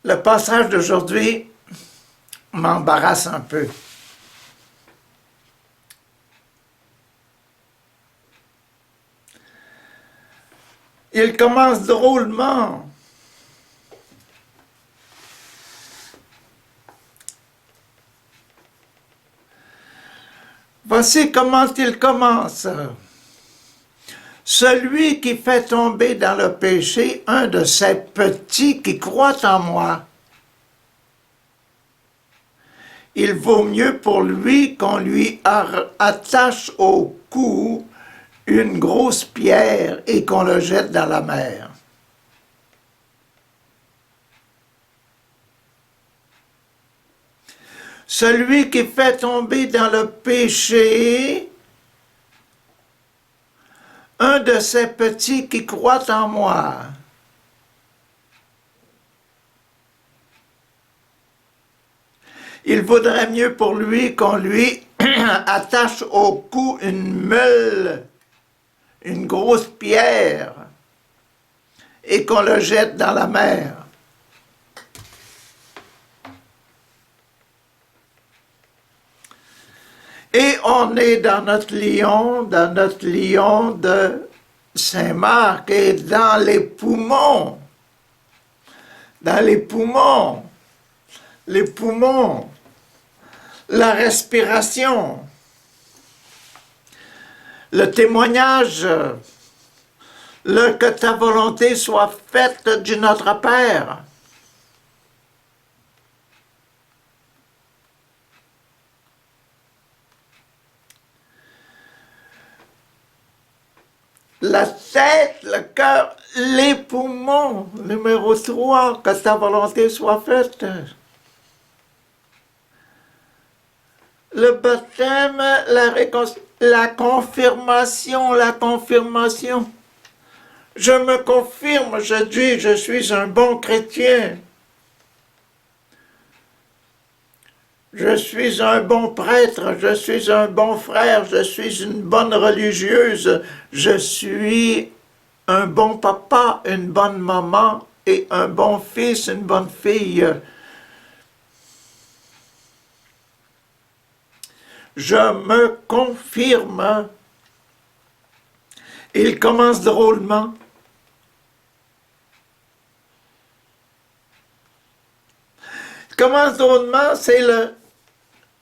Le passage d'aujourd'hui m'embarrasse un peu. Il commence drôlement. Voici comment il commence. Celui qui fait tomber dans le péché un de ces petits qui croient en moi, il vaut mieux pour lui qu'on lui attache au cou une grosse pierre et qu'on le jette dans la mer. Celui qui fait tomber dans le péché un de ces petits qui croient en moi, il vaudrait mieux pour lui qu'on lui attache au cou une meule, une grosse pierre, et qu'on le jette dans la mer. Et on est dans notre lion de Saint-Marc, et dans les poumons, la respiration, le témoignage, que ta volonté soit faite du Notre Père. La tête, le cœur, les poumons. Numéro 3, que ta volonté soit faite. Le baptême, la confirmation. Je me confirme, je dis, je suis un bon chrétien. Je suis un bon prêtre, je suis un bon frère, je suis une bonne religieuse, je suis un bon papa, une bonne maman et un bon fils, une bonne fille. Je me confirme. Il commence drôlement. C'est le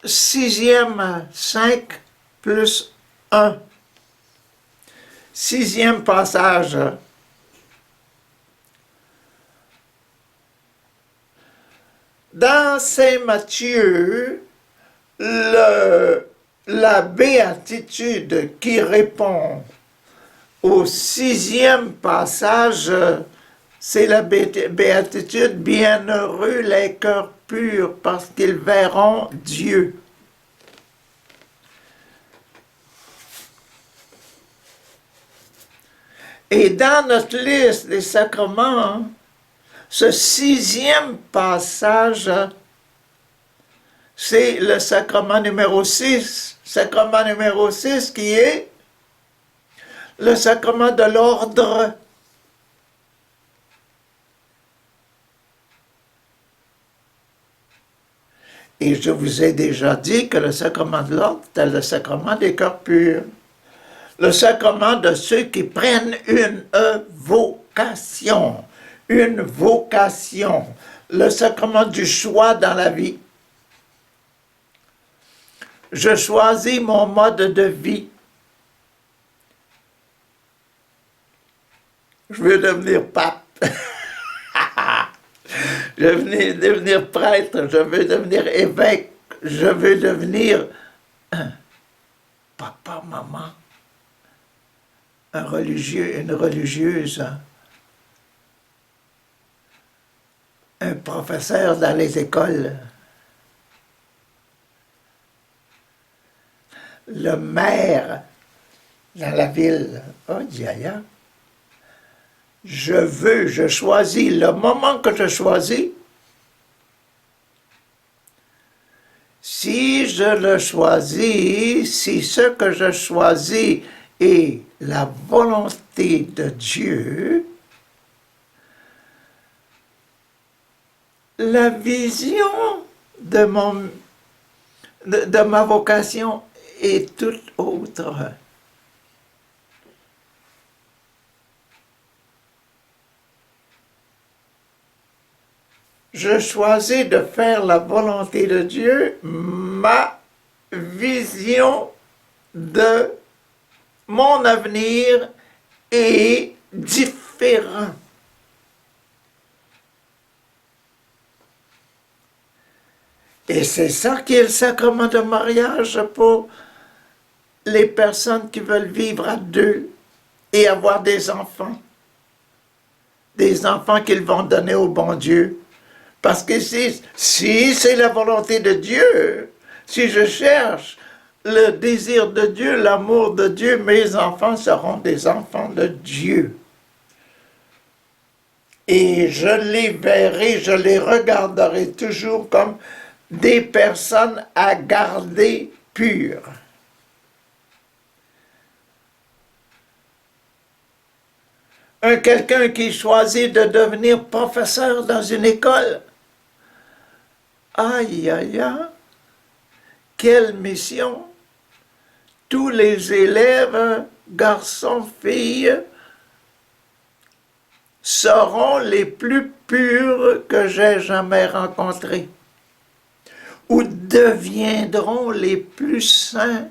6e, 5 plus 1. 6e passage. Dans Saint Matthieu, la béatitude qui répond au 6e passage, c'est la béatitude « Bienheureux les cœurs purs, parce qu'ils verront Dieu ». Et dans notre liste des sacrements, ce 6e passage, c'est le sacrement numéro 6. Sacrement numéro 6 qui est le sacrement de l'ordre. Et je vous ai déjà dit que le sacrement de l'ordre, c'est le sacrement des cœurs purs. Le sacrement de ceux qui prennent une vocation. Une vocation. Le sacrement du choix dans la vie. Je choisis mon mode de vie. Je veux devenir pape. Je veux devenir prêtre, je veux devenir évêque, je veux devenir papa, maman, un religieux, une religieuse, un professeur dans les écoles, le maire dans la ville. Oh, Yaya. Je choisis le moment que je choisis. Si je le choisis, si ce que je choisis est la volonté de Dieu, la vision de, de ma vocation est toute autre. Je choisis de faire la volonté de Dieu. Ma vision de mon avenir est différente. Et c'est ça qui est le sacrement de mariage pour les personnes qui veulent vivre à deux et avoir des enfants. Des enfants qu'ils vont donner au bon Dieu. Parce que si c'est la volonté de Dieu, si je cherche le désir de Dieu, l'amour de Dieu, mes enfants seront des enfants de Dieu. Et je les verrai, je les regarderai toujours comme des personnes à garder pures. Quelqu'un qui choisit de devenir professeur dans une école, aïe, aïe, aïe, quelle mission! Tous les élèves, garçons, filles, seront les plus purs que j'ai jamais rencontrés, ou deviendront les plus saints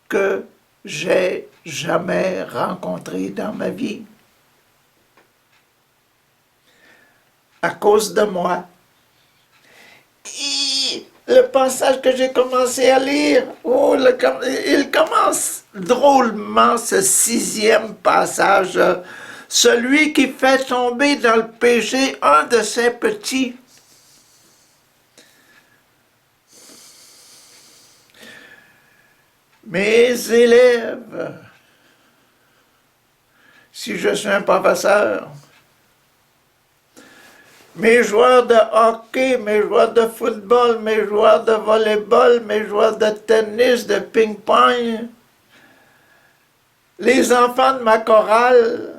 que j'ai jamais rencontrés dans ma vie. À cause de moi. Le passage que j'ai commencé à lire, il commence drôlement, ce 6e passage. Celui qui fait tomber dans le péché un de ses petits. Mes élèves, si je suis un professeur, mes joueurs de hockey, mes joueurs de football, mes joueurs de volleyball, mes joueurs de tennis, de ping-pong, les enfants de ma chorale,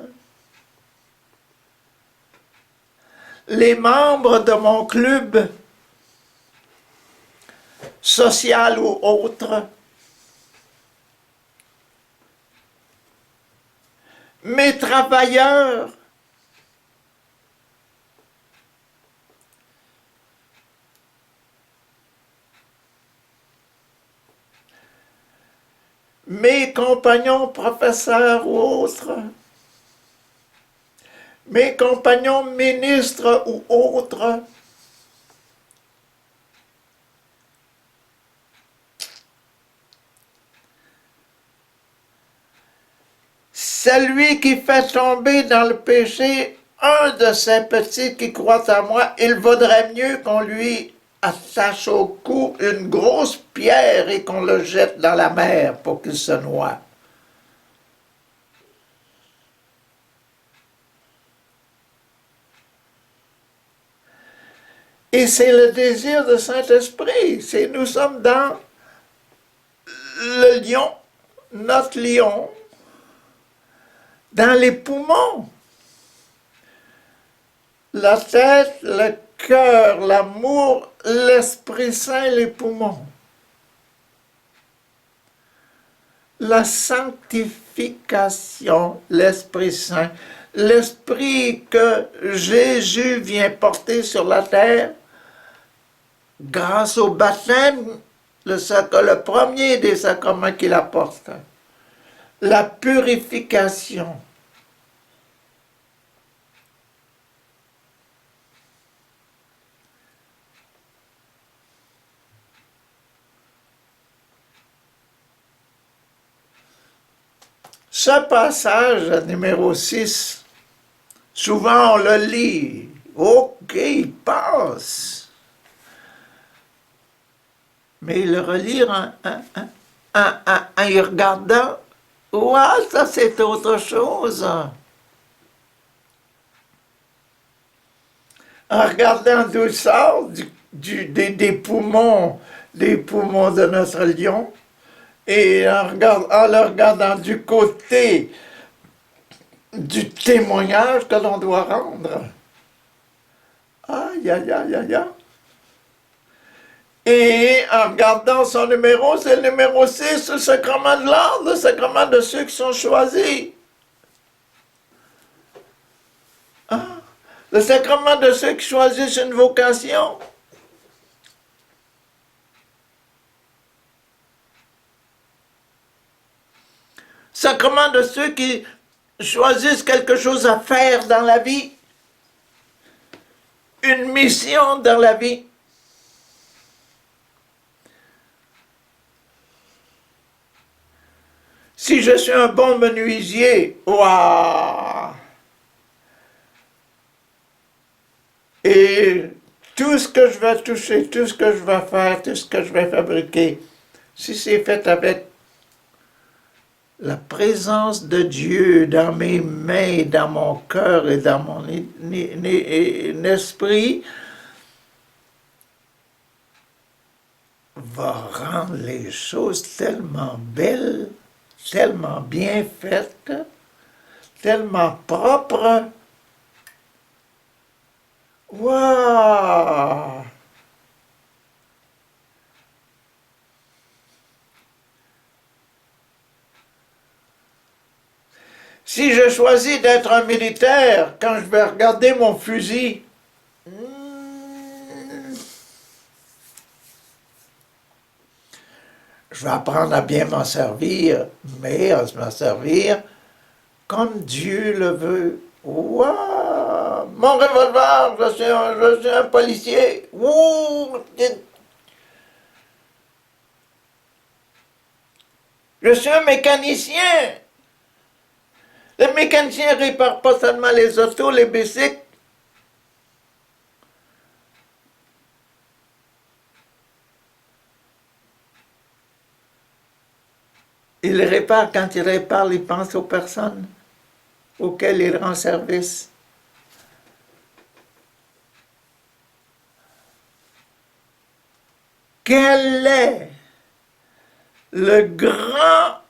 les membres de mon club social ou autre, mes travailleurs, mes compagnons professeurs ou autres, mes compagnons ministres ou autres, celui qui fait tomber dans le péché un de ces petits qui croient à moi, il vaudrait mieux qu'on lui attache au cou une grosse pierre et qu'on le jette dans la mer pour qu'il se noie. Et c'est le désir du Saint-Esprit. Nous sommes dans le lion, notre lion, dans les poumons. La tête, le cœur, l'amour, l'Esprit Saint, les poumons. La sanctification, l'Esprit Saint, l'Esprit que Jésus vient porter sur la terre grâce au baptême, le premier des sacrements qu'il apporte. La purification. Ce passage numéro 6, souvent on le lit, ok, il passe. Mais le relire en y regardant, ouais, ça c'est autre chose. En regardant d'où sort des poumons de notre lion, et en le regardant du côté du témoignage que l'on doit rendre. Aïe, aïe, aïe, aïe, aïe. Et en regardant son numéro, c'est le numéro 6, le sacrement de l'ordre, le sacrement de ceux qui sont choisis. Ah, le sacrement de ceux qui choisissent une vocation. Sacrement de ceux qui choisissent quelque chose à faire dans la vie. Une mission dans la vie. Si je suis un bon menuisier, waouh! Et tout ce que je vais toucher, tout ce que je vais faire, tout ce que je vais fabriquer, si c'est fait avec la présence de Dieu dans mes mains, dans mon cœur et dans mon esprit, va rendre les choses tellement belles, tellement bien faites, tellement propres. Waouh! Si je choisis d'être un militaire, quand je vais regarder mon fusil, je vais apprendre à bien m'en servir, mais à m'en servir comme Dieu le veut. Waouh! Mon revolver, je suis un policier. Ouh! Je suis un mécanicien. Le mécanicien ne répare pas seulement les autos, les bicycles. Il répare, quand il répare, il pense aux personnes auxquelles il rend service. Quel est le grand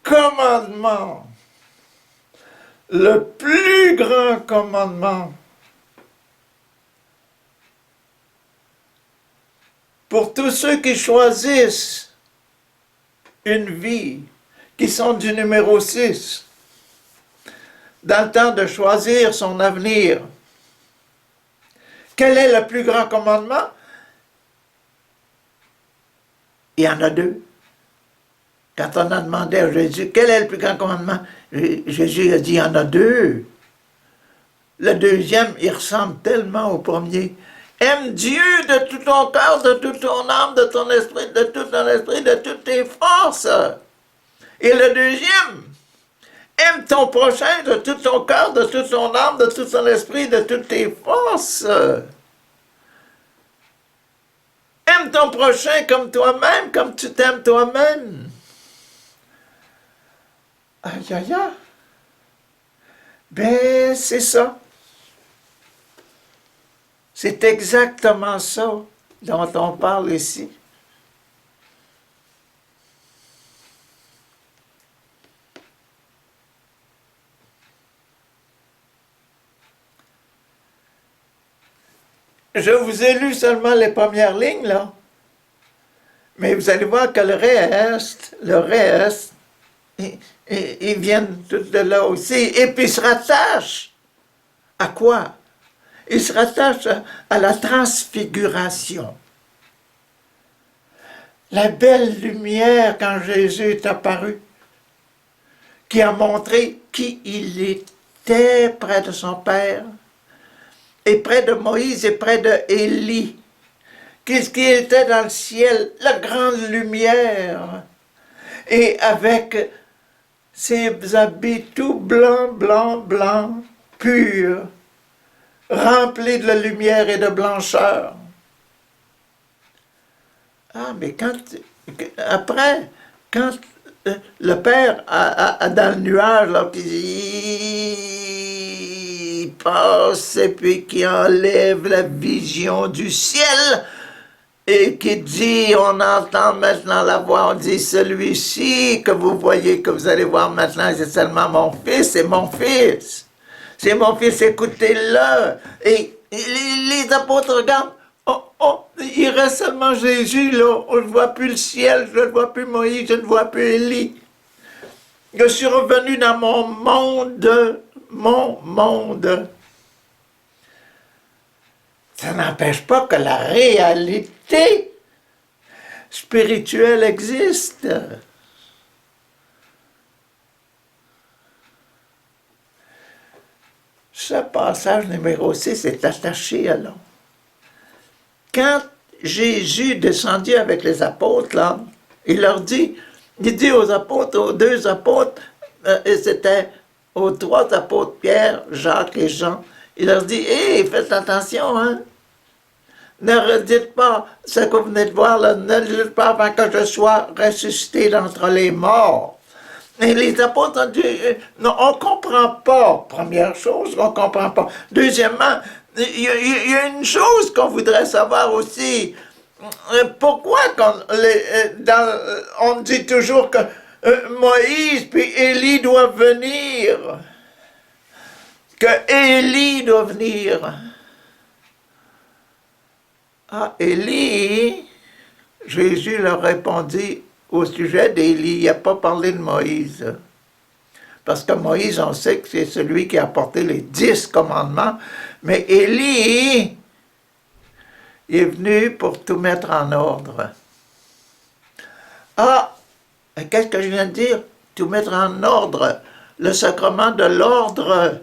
commandement, le plus grand commandement pour tous ceux qui choisissent une vie, qui sont du numéro 6, dans le temps de choisir son avenir? Quel est le plus grand commandement? Il y en a deux. Quand on a demandé à Jésus, quel est le plus grand commandement? Jésus a dit, il y en a deux. Le deuxième, il ressemble tellement au premier. Aime Dieu de tout ton cœur, de toute ton âme, de ton esprit, de toutes tes forces. Et le deuxième, aime ton prochain de tout ton cœur, de toute ton âme, de tout ton esprit, de toutes tes forces. Aime ton prochain comme toi-même, comme tu t'aimes toi-même. Aïe, aïe, aïe. Ben, c'est ça. C'est exactement ça dont on parle ici. Je vous ai lu seulement les premières lignes, là. Mais vous allez voir que le reste, ils viennent tout de là aussi. Et puis ils se rattachent à quoi? Ils se rattachent à la transfiguration. La belle lumière quand Jésus est apparu, qui a montré qui il était près de son Père, et près de Moïse et près de Élie. Qu'est-ce qui était dans le ciel? La grande lumière. Et avec ses habits tout blancs, purs, remplis de lumière et de blancheur. Ah, mais après, quand le Père dans le nuage, là, il passe et puis qui enlève la vision du ciel et qui dit, on entend maintenant la voix, on dit, celui-ci que vous voyez, que vous allez voir maintenant, c'est seulement mon fils, c'est mon fils. c'est mon fils, écoutez-le. Et les apôtres regardent, oh, oh, il reste seulement Jésus, là. On ne voit plus le ciel, je ne vois plus Moïse, je ne vois plus Élie. Je suis revenu dans mon monde, mon monde. Ça n'empêche pas que la réalité spirituelle existe. Ce passage numéro 6 est attaché à l'autre. Quand Jésus descendit avec les apôtres, là, il leur dit, il dit aux apôtres, aux deux apôtres, et c'était aux trois apôtres, Pierre, Jacques et Jean, il leur dit, hé, faites attention, hein. Ne redites pas ce que vous venez de voir, là, ne le dites pas avant que je sois ressuscité d'entre les morts. Et les apôtres ont dit, non, on ne comprend pas, première chose, on ne comprend pas. Deuxièmement, il y a une chose qu'on voudrait savoir aussi. Pourquoi on dit toujours que Moïse puis Élie doivent venir? Que Élie doit venir. Ah, Élie, Jésus leur répondit au sujet d'Élie, il n'a pas parlé de Moïse. Parce que Moïse, on sait que c'est celui qui a apporté les 10 commandements, mais Élie est venu pour tout mettre en ordre. Ah, qu'est-ce que je viens de dire? Tout mettre en ordre. Le sacrement de l'ordre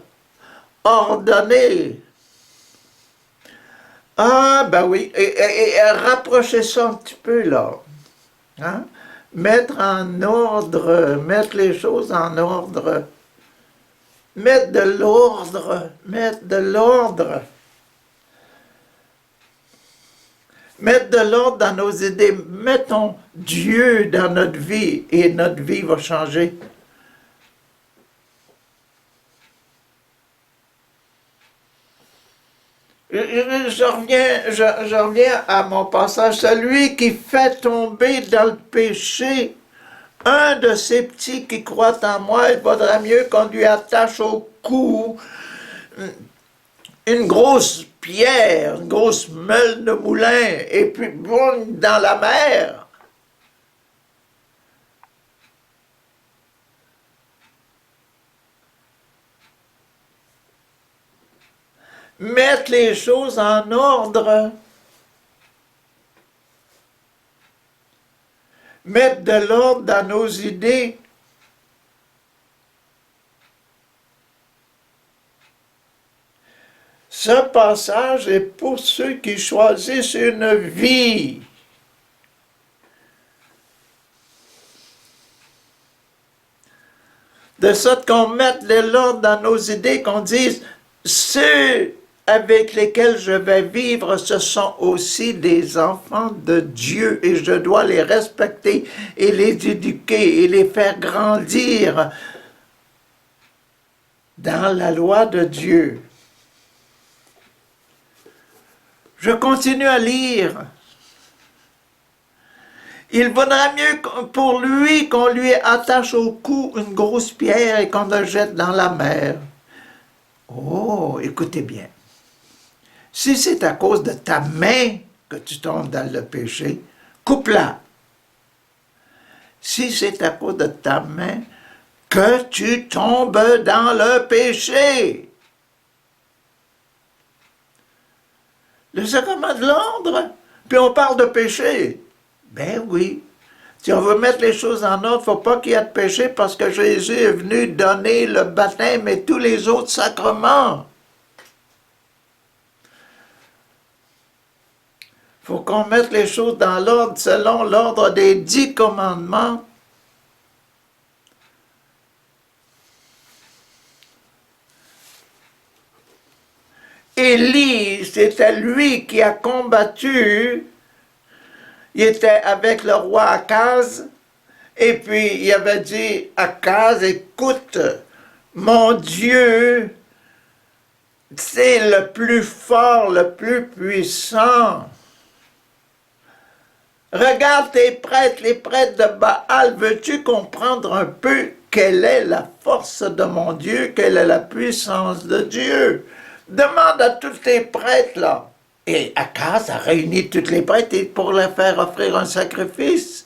ordonné. Ah, ben oui, et rapprochez ça un petit peu, là. Hein? Mettre en ordre, mettre les choses en ordre. Mettre de l'ordre, mettre de l'ordre. Mettre de l'ordre dans nos idées. Mettons Dieu dans notre vie et notre vie va changer. Je reviens à mon passage. Celui qui fait tomber dans le péché un de ces petits qui croient en moi, il vaudrait mieux qu'on lui attache au cou une grosse pierre, une grosse meule de moulin, et puis boum, dans la mer. Mettre les choses en ordre. Mettre de l'ordre dans nos idées. Ce passage est pour ceux qui choisissent une vie. De sorte qu'on mette de l'ordre dans nos idées, qu'on dise, ceux avec lesquels je vais vivre, ce sont aussi des enfants de Dieu et je dois les respecter et les éduquer et les faire grandir dans la loi de Dieu. Je continue à lire. Il vaudrait mieux pour lui qu'on lui attache au cou une grosse pierre et qu'on la jette dans la mer. Oh, écoutez bien. Si c'est à cause de ta main que tu tombes dans le péché, coupe-la. Si c'est à cause de ta main que tu tombes dans le péché. Le sacrement de l'ordre, puis on parle de péché. Ben oui. Si on veut mettre les choses en ordre, il ne faut pas qu'il y ait de péché parce que Jésus est venu donner le baptême et tous les autres sacrements. Il faut qu'on mette les choses dans l'ordre selon l'ordre des 10 commandements. Élie, c'était lui qui a combattu. Il était avec le roi Akaz, et puis il avait dit, Akaz, écoute, mon Dieu, c'est le plus fort, le plus puissant. Regarde tes prêtres, les prêtres de Baal, veux-tu comprendre un peu quelle est la force de mon Dieu, quelle est la puissance de Dieu. Demande à tous tes prêtres là. Et Akaz a réuni tous les prêtres pour leur faire offrir un sacrifice.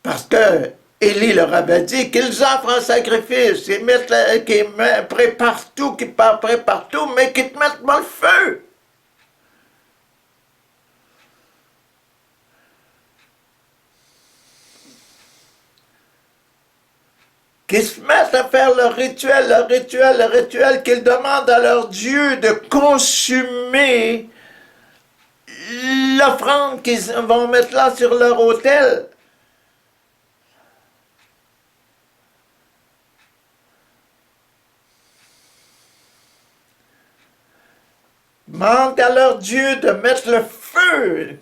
Parce que Élie leur avait dit qu'ils offrent un sacrifice, qu'ils préparent tout, qu'ils préparent tout, mais qu'ils te mettent dans le feu. Qu'ils se mettent à faire le rituel, qu'ils demandent à leur Dieu de consumer l'offrande qu'ils vont mettre là sur leur autel. Demande à leur Dieu de mettre le feu,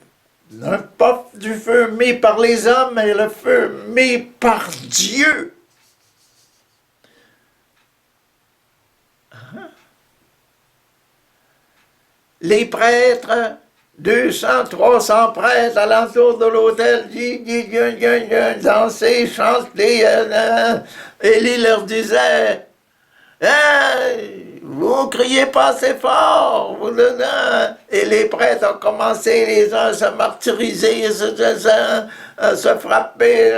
non pas du feu mis par les hommes, mais le feu mis par Dieu. Les prêtres, 200, 300 prêtres alentour de l'autel, dansaient, chantaient. Élie leur disait, hey, vous criez pas assez fort. Et les prêtres ont commencé les uns à se martyriser, à se frapper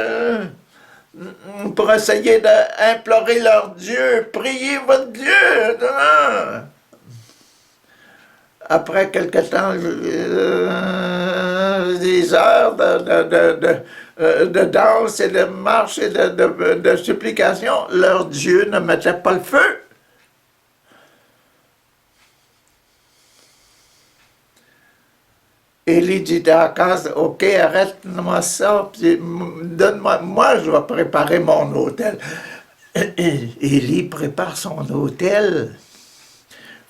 pour essayer d'implorer leur Dieu. Priez votre Dieu. Après quelque temps, des heures de danse et de marche et de supplication, leur Dieu ne mettait pas le feu. Élie dit à Akaz, ok, arrête-moi ça, donne-moi, moi je vais préparer mon autel. Élie prépare son autel.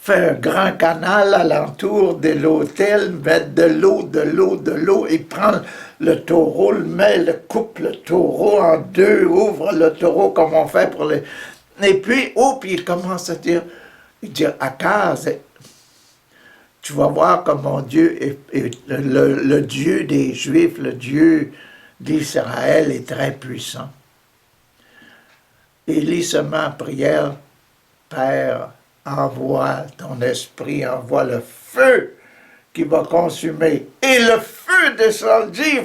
Fait un grand canal alentour de l'autel, met de l'eau, il prend le taureau, coupe le taureau en deux, ouvre le taureau comme on fait pour les... Et puis, puis il commence à dire, Akaz, tu vas voir comme mon Dieu est le Dieu des Juifs, le Dieu d'Israël est très puissant. Élie se met en prière, Père, envoie ton esprit, envoie le feu qui va consumer. Et le feu descendit,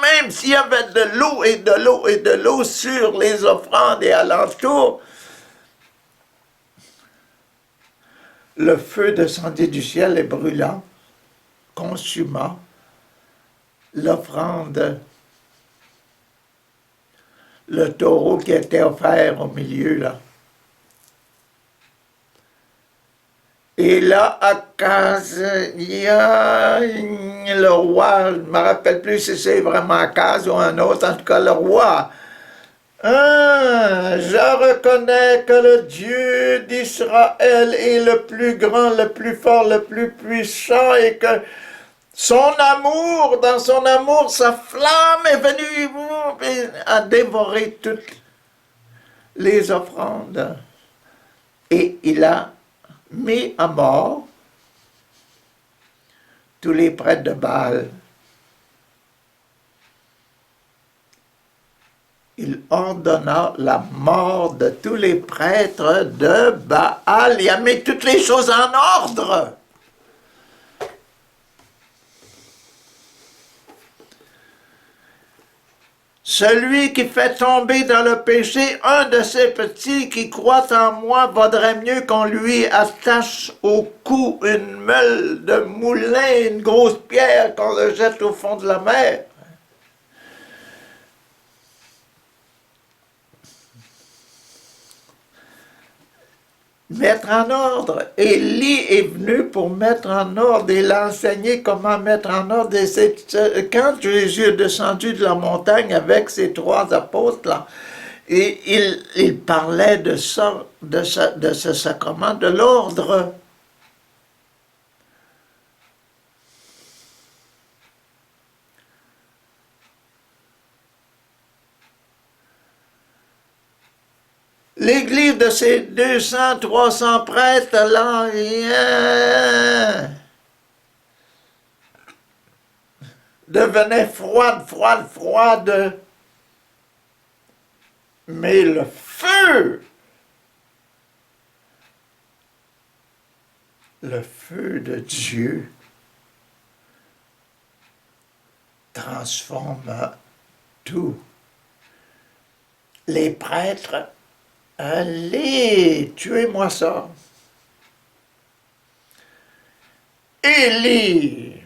même s'il y avait de l'eau et de l'eau sur les offrandes et alentours, le feu descendit du ciel et brûlant, consumant l'offrande, le taureau qui était offert au milieu là. Et là, Akaz, il y a le roi, je ne me rappelle plus si c'est vraiment Akaz ou un autre, en tout cas le roi. Je reconnais que le Dieu d'Israël est le plus grand, le plus fort, le plus puissant et que dans son amour, sa flamme est venue à dévorer toutes les offrandes. Et il a mis à mort tous les prêtres de Baal. Il ordonna la mort de tous les prêtres de Baal. Il a mis toutes les choses en ordre. Celui qui fait tomber dans le péché un de ses petits qui croit en moi vaudrait mieux qu'on lui attache au cou une meule de moulin, une grosse pierre, qu'on le jette au fond de la mer. Mettre en ordre. Élie est venu pour mettre en ordre et l'enseigner comment mettre en ordre. Et quand Jésus est descendu de la montagne avec ses 3 apôtres, là, et il parlait de ça, de ce sacrement, de l'ordre. L'église de ces 200, 300 prêtres, là, devenait froide, froide, froide. Mais le feu de Dieu transforme tout. Les prêtres, allez, tuez-moi ça. Élie,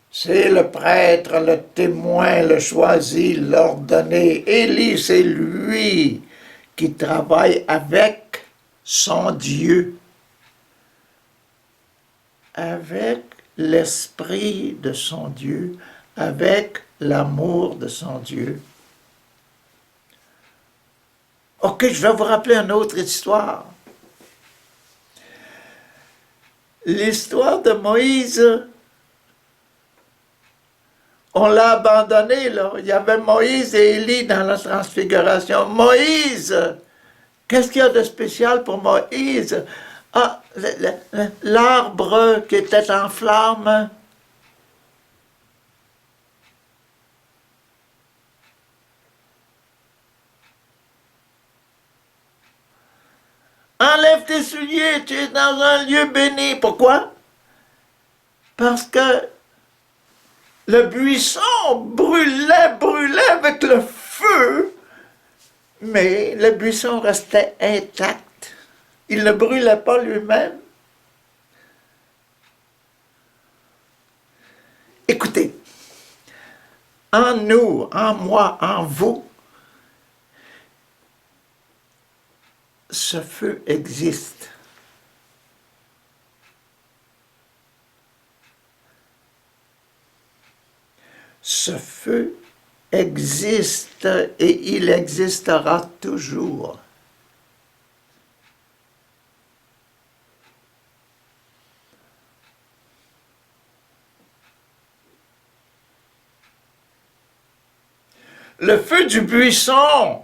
c'est le prêtre, le témoin, le choisi, l'ordonné. Élie, c'est lui qui travaille avec son Dieu, avec l'esprit de son Dieu, avec l'amour de son Dieu. Ok, je vais vous rappeler une autre histoire. L'histoire de Moïse, on l'a abandonné, là. Il y avait Moïse et Élie dans la transfiguration. Moïse, qu'est-ce qu'il y a de spécial pour Moïse? Ah, l'arbre qui était en flammes. Enlève tes souliers, tu es dans un lieu béni. Pourquoi? Parce que le buisson brûlait avec le feu, mais le buisson restait intact. Il ne brûlait pas lui-même. Écoutez, en nous, en moi, en vous, ce feu existe. Ce feu existe et il existera toujours. Le feu du buisson,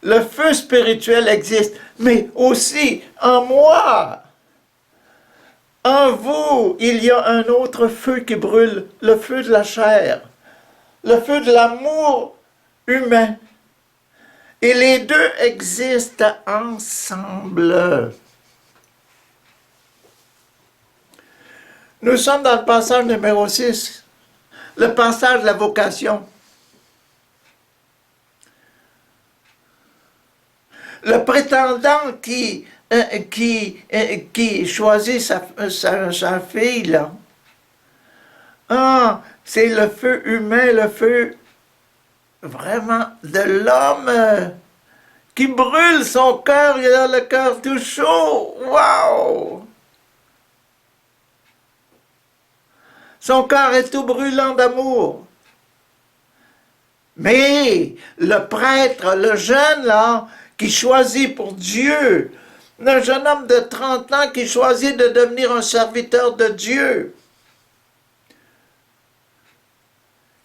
le feu spirituel existe, mais aussi en moi, en vous, il y a un autre feu qui brûle, le feu de la chair, le feu de l'amour humain. Et les deux existent ensemble. Nous sommes dans le passage numéro 6, le passage de la vocation. Le prétendant qui choisit sa fille, là. Ah, c'est le feu humain, le feu vraiment de l'homme qui brûle son cœur, il a le cœur tout chaud. Waouh! Son cœur est tout brûlant d'amour. Mais le prêtre, le jeune là, qui choisit pour Dieu, un jeune homme de 30 ans qui choisit de devenir un serviteur de Dieu,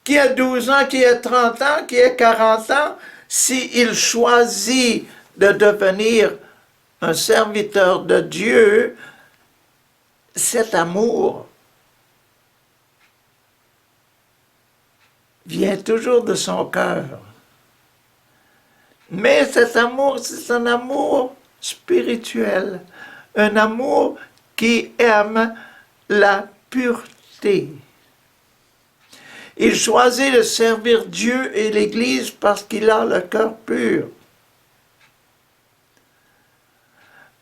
qui a 12 ans, qui a 30 ans, qui a 40 ans, s'il choisit de devenir un serviteur de Dieu, cet amour vient toujours de son cœur. Mais cet amour, c'est un amour spirituel, un amour qui aime la pureté. Il choisit de servir Dieu et l'Église parce qu'il a le cœur pur.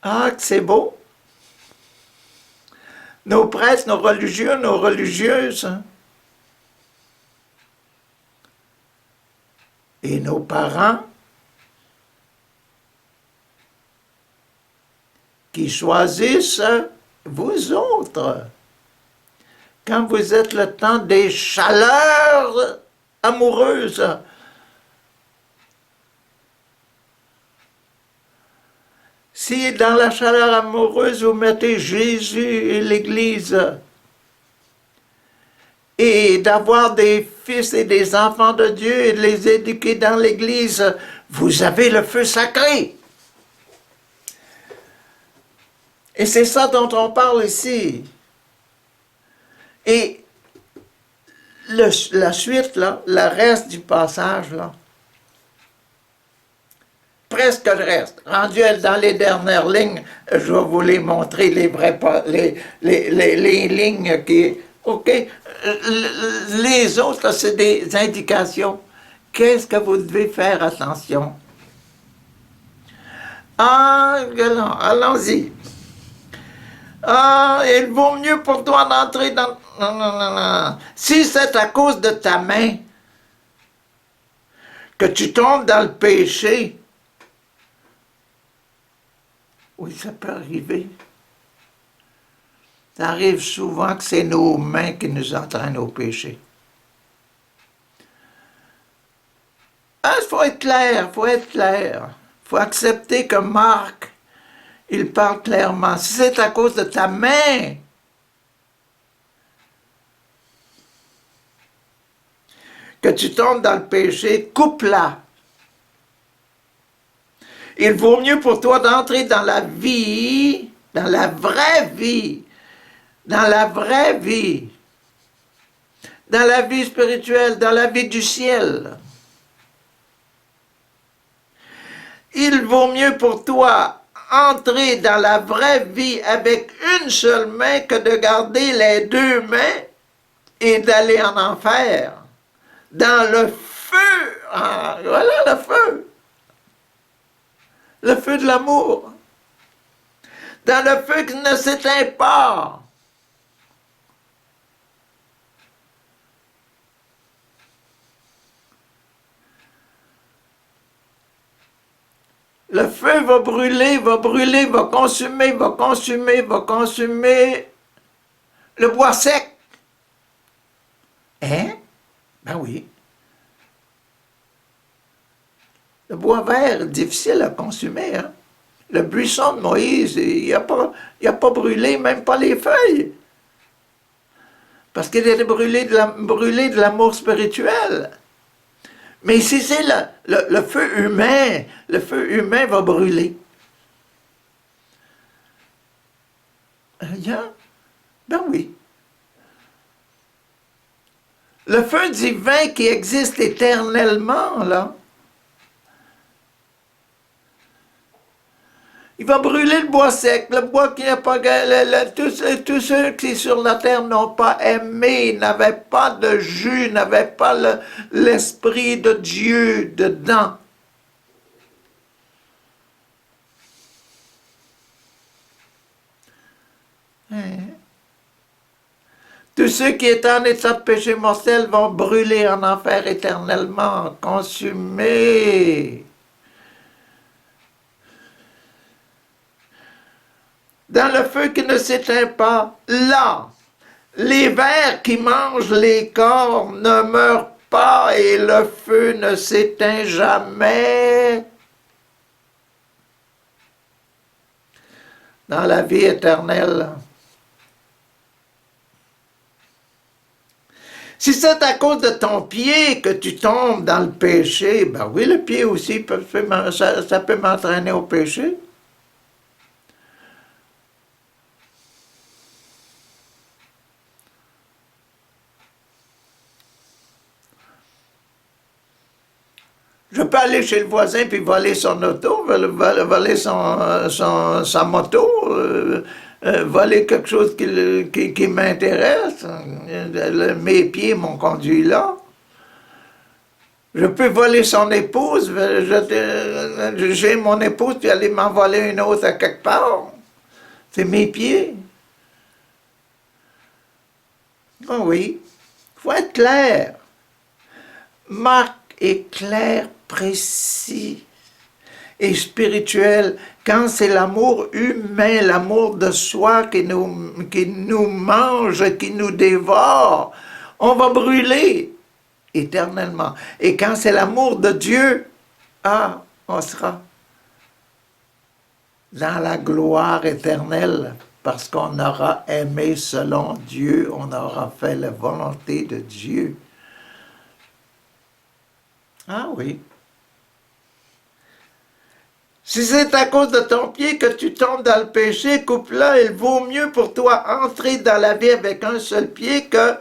Ah, que c'est beau! Nos prêtres, nos religieux, nos religieuses, hein? Et nos parents qui choisissent vous autres. Quand vous êtes le temps des chaleurs amoureuses, si dans la chaleur amoureuse vous mettez Jésus et l'Église, et d'avoir des fils et des enfants de Dieu et de les éduquer dans l'Église, vous avez le feu sacré. Et c'est ça dont on parle ici. Et la suite, là, le reste du passage, là, presque le reste. Rendu dans les dernières lignes, je vais vous les montrer, les vrais les lignes qui... OK. Les autres, là, c'est des indications. Qu'est-ce que vous devez faire attention? Ah, allons-y. Ah, il vaut mieux pour toi d'entrer dans... Non, non, non, non. Si c'est à cause de ta main que tu tombes dans le péché, oui, ça peut arriver. Ça arrive souvent que c'est nos mains qui nous entraînent au péché. Ah, il faut être clair, il faut être clair. Il faut accepter que Marc, il parle clairement. Si c'est à cause de ta main que tu tombes dans le péché, coupe-la. Il vaut mieux pour toi d'entrer dans la vie, dans la vraie vie, dans la vraie vie, dans la vie spirituelle, dans la vie du ciel. Il vaut mieux pour toi entrer dans la vraie vie avec une seule main que de garder les deux mains et d'aller en enfer. Dans le feu, ah, voilà le feu. Le feu de l'amour. Dans le feu qui ne s'éteint pas. Le feu va brûler, va consumer, va consumer le bois sec. Hein? Ben oui. Le bois vert, difficile à consommer, hein? Le buisson de Moïse, il n'a pas brûlé, même pas les feuilles. Parce qu'il était brûlé de l'amour spirituel. Mais si c'est le feu humain va brûler. Ben oui. Le feu divin qui existe éternellement, là, il va brûler le bois sec, le bois qui n'a pas... tous ceux qui sur la terre n'ont pas aimé, n'avaient pas de jus, n'avaient pas l'esprit de Dieu dedans. Tous ceux qui étaient en état de péché mortel vont brûler en enfer éternellement, consumés. Dans le feu qui ne s'éteint pas, là, les vers qui mangent les corps ne meurent pas et le feu ne s'éteint jamais. Dans la vie éternelle. Si c'est à cause de ton pied que tu tombes dans le péché, ben oui, le pied aussi, ça peut m'entraîner au péché. Je peux aller chez le voisin puis voler son auto, voler sa moto, voler quelque chose qui m'intéresse. Mes pieds m'ont conduit là. Je peux voler son épouse, j'ai mon épouse puis aller m'en voler une autre à quelque part. C'est mes pieds. Oh oui, il faut être clair. Marc est clair, précis et spirituel. Quand c'est l'amour humain, l'amour de soi qui nous mange, qui nous dévore, on va brûler éternellement. Et quand c'est l'amour de Dieu, on sera dans la gloire éternelle parce qu'on aura aimé selon Dieu, on aura fait la volonté de Dieu. Ah oui. Si c'est à cause de ton pied que tu tombes dans le péché, coupe-le. Il vaut mieux pour toi entrer dans la vie avec un seul pied que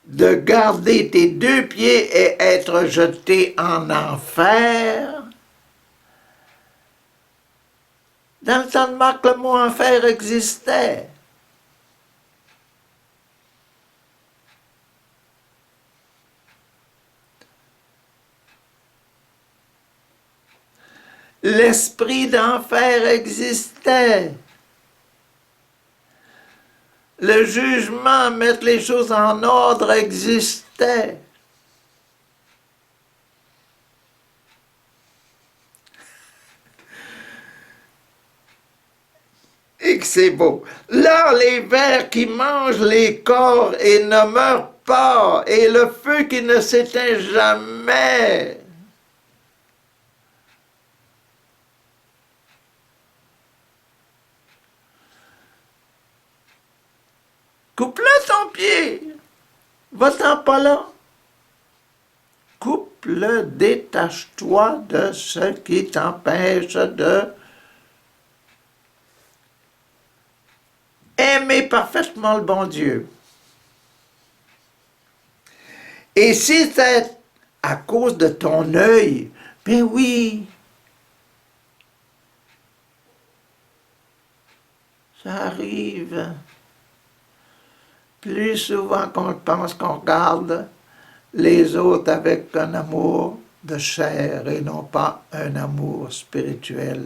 de garder tes deux pieds et être jeté en enfer. Dans le temps de Marc, le mot enfer existait. L'esprit d'enfer existait. Le jugement, mettre les choses en ordre, existait. Et que c'est beau. Là, les vers qui mangent les corps et ne meurent pas, et le feu qui ne s'éteint jamais. Coupe-le ton pied. Va-t'en pas là. Coupe-le, détache-toi de ce qui t'empêche de aimer parfaitement le bon Dieu. Et si c'est à cause de ton œil, ben oui, ça arrive. Plus souvent qu'on pense qu'on regarde les autres avec un amour de chair et non pas un amour spirituel.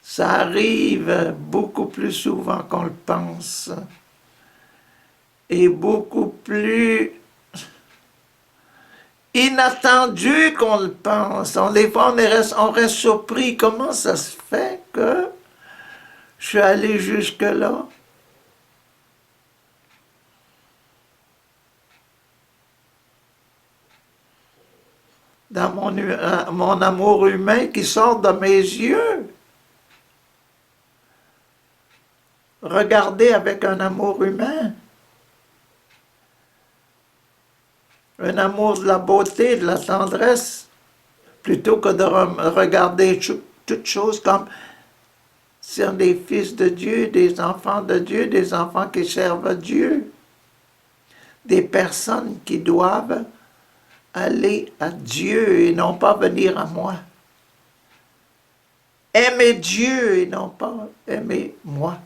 Ça arrive beaucoup plus souvent qu'on le pense et beaucoup plus inattendu qu'on le pense. Des fois, on reste surpris. Comment ça se fait que je suis allé jusque-là? Dans mon amour humain qui sort de mes yeux. Regardez avec un amour humain. Un amour de la beauté, de la tendresse, plutôt que de regarder toutes choses comme sur des fils de Dieu, des enfants de Dieu, des enfants qui servent Dieu, des personnes qui doivent aller à Dieu et non pas venir à moi. Aimer Dieu et non pas aimer moi.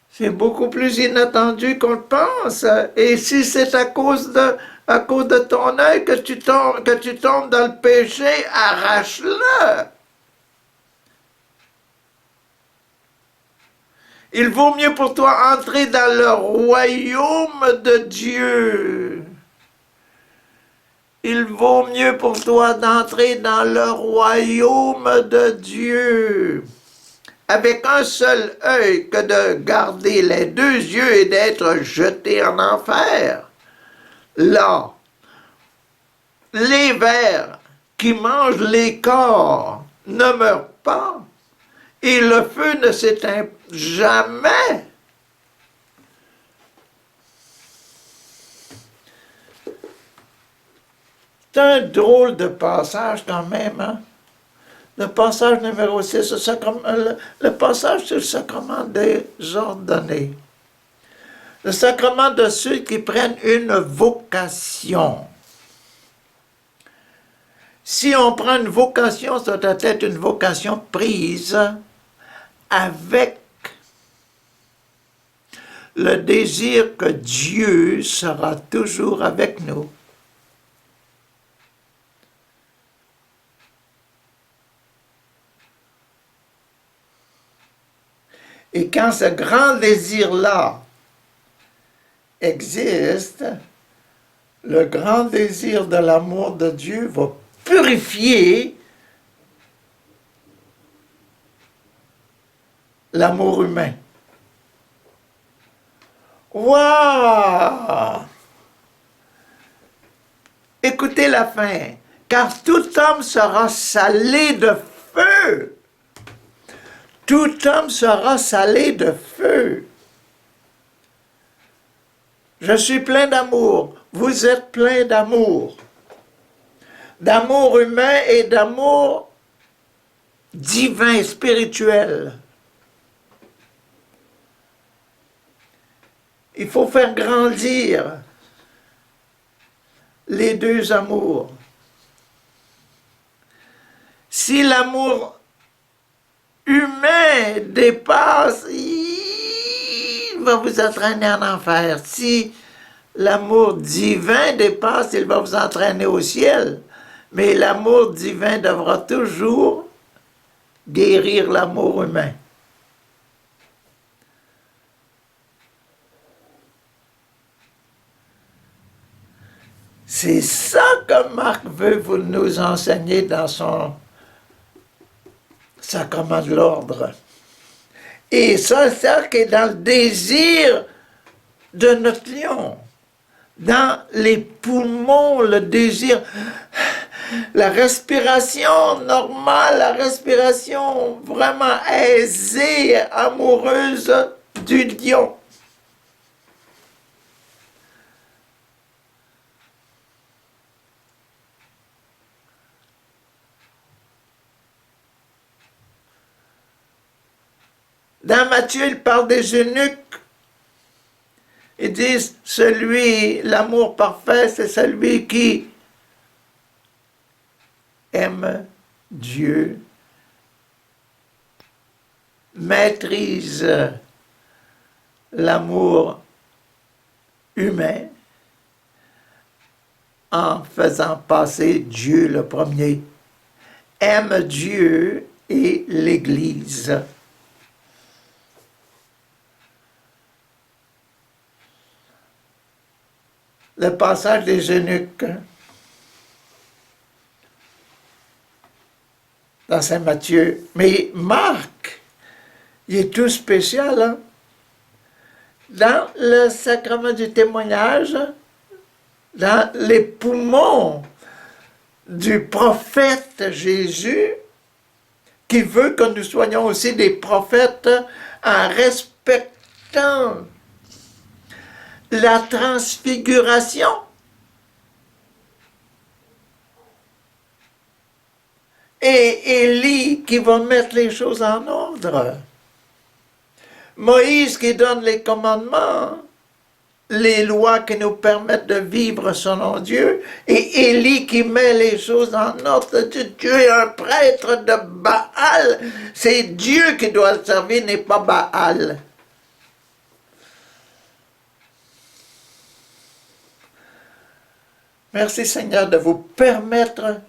C'est beaucoup plus inattendu qu'on le pense. Et si c'est à cause de ton œil que tu tombes dans le péché, arrache-le. Il vaut mieux pour toi entrer dans le royaume de Dieu. Il vaut mieux pour toi d'entrer dans le royaume de Dieu avec un seul œil que de garder les deux yeux et d'être jeté en enfer. Là, les vers qui mangent les corps ne meurent pas et le feu ne s'éteint jamais. C'est un drôle de passage quand même, hein? Le passage numéro 6, le passage sur le sacrement des ordonnés. Le sacrement de ceux qui prennent une vocation. Si on prend une vocation, ça doit être une vocation prise avec le désir que Dieu sera toujours avec nous. Et quand ce grand désir-là existe, le grand désir de l'amour de Dieu va purifier l'amour humain. Waouh! Écoutez la fin. Car tout homme sera salé de feu. Tout homme sera salé de feu. Je suis plein d'amour. Vous êtes plein d'amour. D'amour humain et d'amour divin, spirituel. Il faut faire grandir les deux amours. Si l'amour humain dépasse, il va vous entraîner en enfer. Si l'amour divin dépasse, il va vous entraîner au ciel. Mais l'amour divin devra toujours guérir l'amour humain. C'est ça que Marc veut vous nous enseigner dans son sacrement de l'ordre. Et ça, c'est ça qui est dans le désir de notre lion. Dans les poumons, le désir, la respiration normale, la respiration vraiment aisée, amoureuse du lion. Dans Matthieu, il parle des eunuques. Ils disent, l'amour parfait, c'est celui qui aime Dieu, maîtrise l'amour humain en faisant passer Dieu le premier, aime Dieu et l'Église. Le passage des eunuques dans Saint Matthieu. Mais Marc, il est tout spécial. Hein? Dans le sacrement du témoignage, dans les poumons du prophète Jésus, qui veut que nous soyons aussi des prophètes en respectant la transfiguration. Et Élie qui va mettre les choses en ordre. Moïse qui donne les commandements, les lois qui nous permettent de vivre selon Dieu, et Élie qui met les choses en ordre. Dieu est un prêtre de Baal. C'est Dieu qui doit le servir, n'est pas Baal. Merci Seigneur de vous permettre,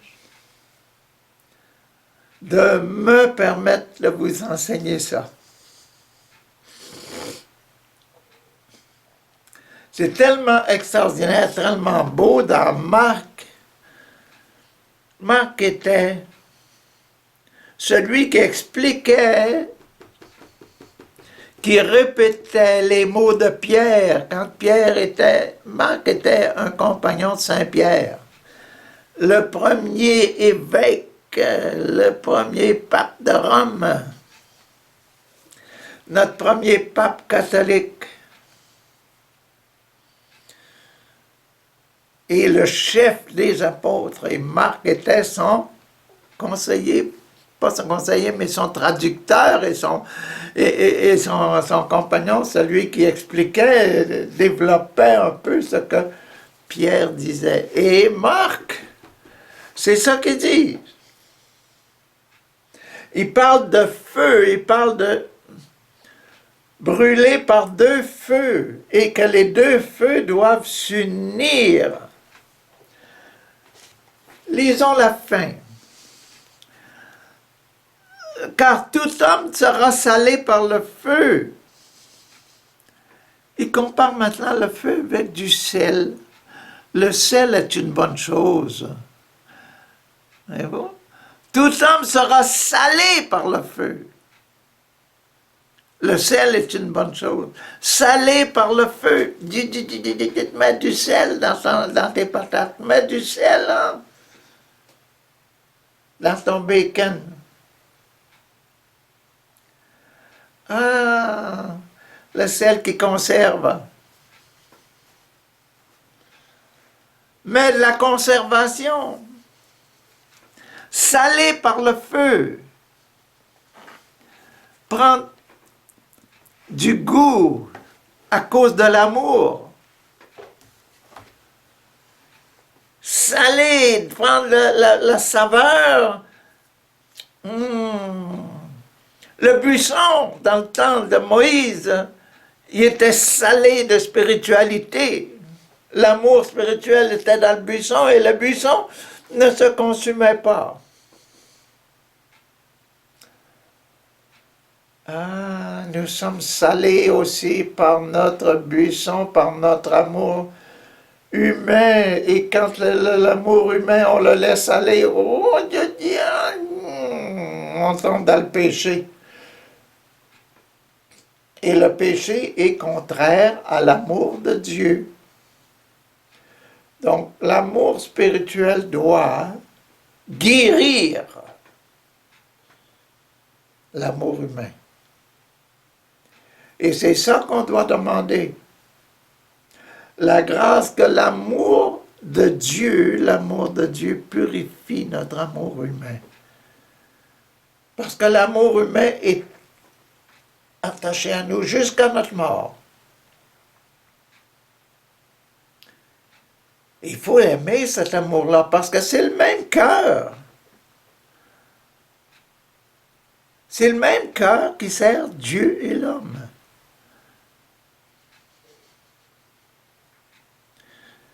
de me permettre de vous enseigner ça. C'est tellement extraordinaire, tellement beau dans Marc. Marc était celui qui expliquait, qui répétait les mots de Pierre, quand Marc était un compagnon de Saint-Pierre, le premier évêque, le premier pape de Rome, notre premier pape catholique, et le chef des apôtres. Et Marc était son conseiller, pas son conseiller, mais son traducteur et son compagnon, celui qui expliquait, développait un peu ce que Pierre disait. Et Marc, c'est ça qu'il dit. Il parle de feu, il parle de brûler par deux feux, et que les deux feux doivent s'unir. Lisons la fin. Car tout homme sera salé par le feu. Il compare maintenant le feu avec du sel. Le sel est une bonne chose. Voyez-vous? Tout homme sera salé par le feu. Le sel est une bonne chose. Salé par le feu. Mets du sel dans tes patates. Mets du sel, hein? Dans ton bacon. Ah, le sel qui conserve. Mais la conservation, salée par le feu, prend du goût à cause de l'amour. Salé, prendre la saveur. Le buisson, dans le temps de Moïse, il était salé de spiritualité. L'amour spirituel était dans le buisson et le buisson ne se consumait pas. Ah, nous sommes salés aussi par notre buisson, par notre amour humain. Et quand l'amour humain, on le laisse aller, oh, on tombe dans le péché. Et le péché est contraire à l'amour de Dieu. Donc, l'amour spirituel doit guérir l'amour humain. Et c'est ça qu'on doit demander. La grâce que l'amour de Dieu purifie notre amour humain. Parce que l'amour humain est attaché à nous jusqu'à notre mort. Il faut aimer cet amour-là parce que c'est le même cœur. C'est le même cœur qui sert Dieu et l'homme.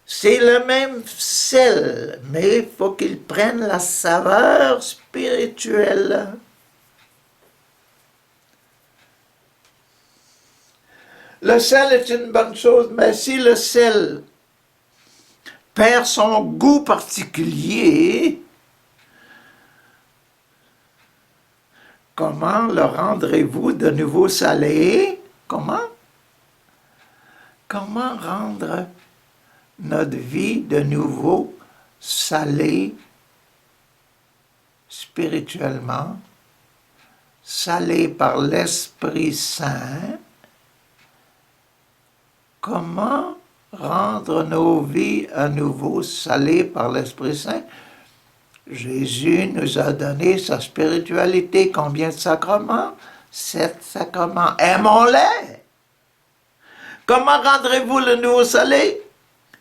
C'est le même sel, mais il faut qu'il prenne la saveur spirituelle. Le sel est une bonne chose, mais si le sel perd son goût particulier, comment le rendrez-vous de nouveau salé? Comment? Comment rendre notre vie de nouveau salée spirituellement, salée par l'Esprit Saint? Comment rendre nos vies à nouveau salées par l'Esprit Saint? Jésus nous a donné sa spiritualité. Combien de sacrements? 7 sacrements. Aimons-les! Comment rendrez-vous le nouveau salé?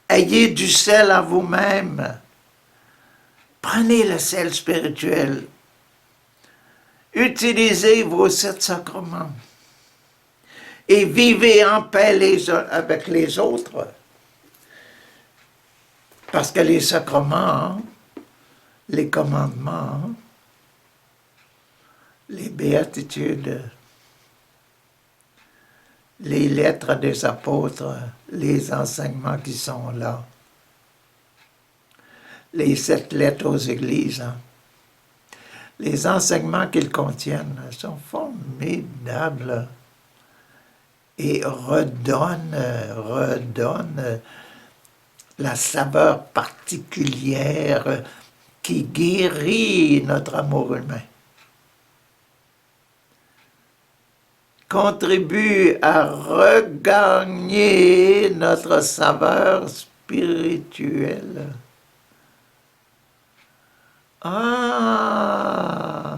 Ayez du sel à vous-même. Prenez le sel spirituel. Utilisez vos 7 sacrements. Et vivez en paix les uns avec les autres. Parce que les sacrements, les commandements, les béatitudes, les lettres des apôtres, les enseignements qui sont là, les 7 lettres aux églises, les enseignements qu'ils contiennent sont formidables et redonnent la saveur particulière qui guérit notre amour humain. Contribue à regagner notre saveur spirituelle. Ah!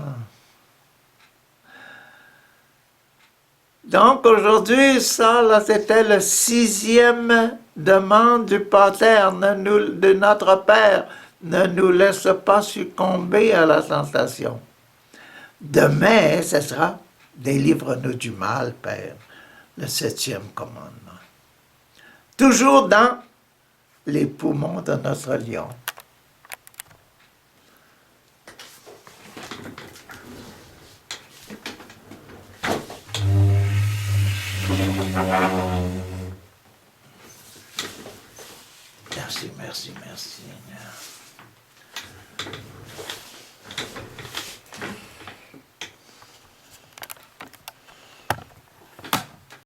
Donc aujourd'hui, ça, là, c'était le 6e demande du Pater, de notre Père. Ne nous laisse pas succomber à la tentation. Demain, ce sera délivre-nous du mal, Père, le 7e commandement. Toujours dans les poumons de notre lion. Merci, merci, merci.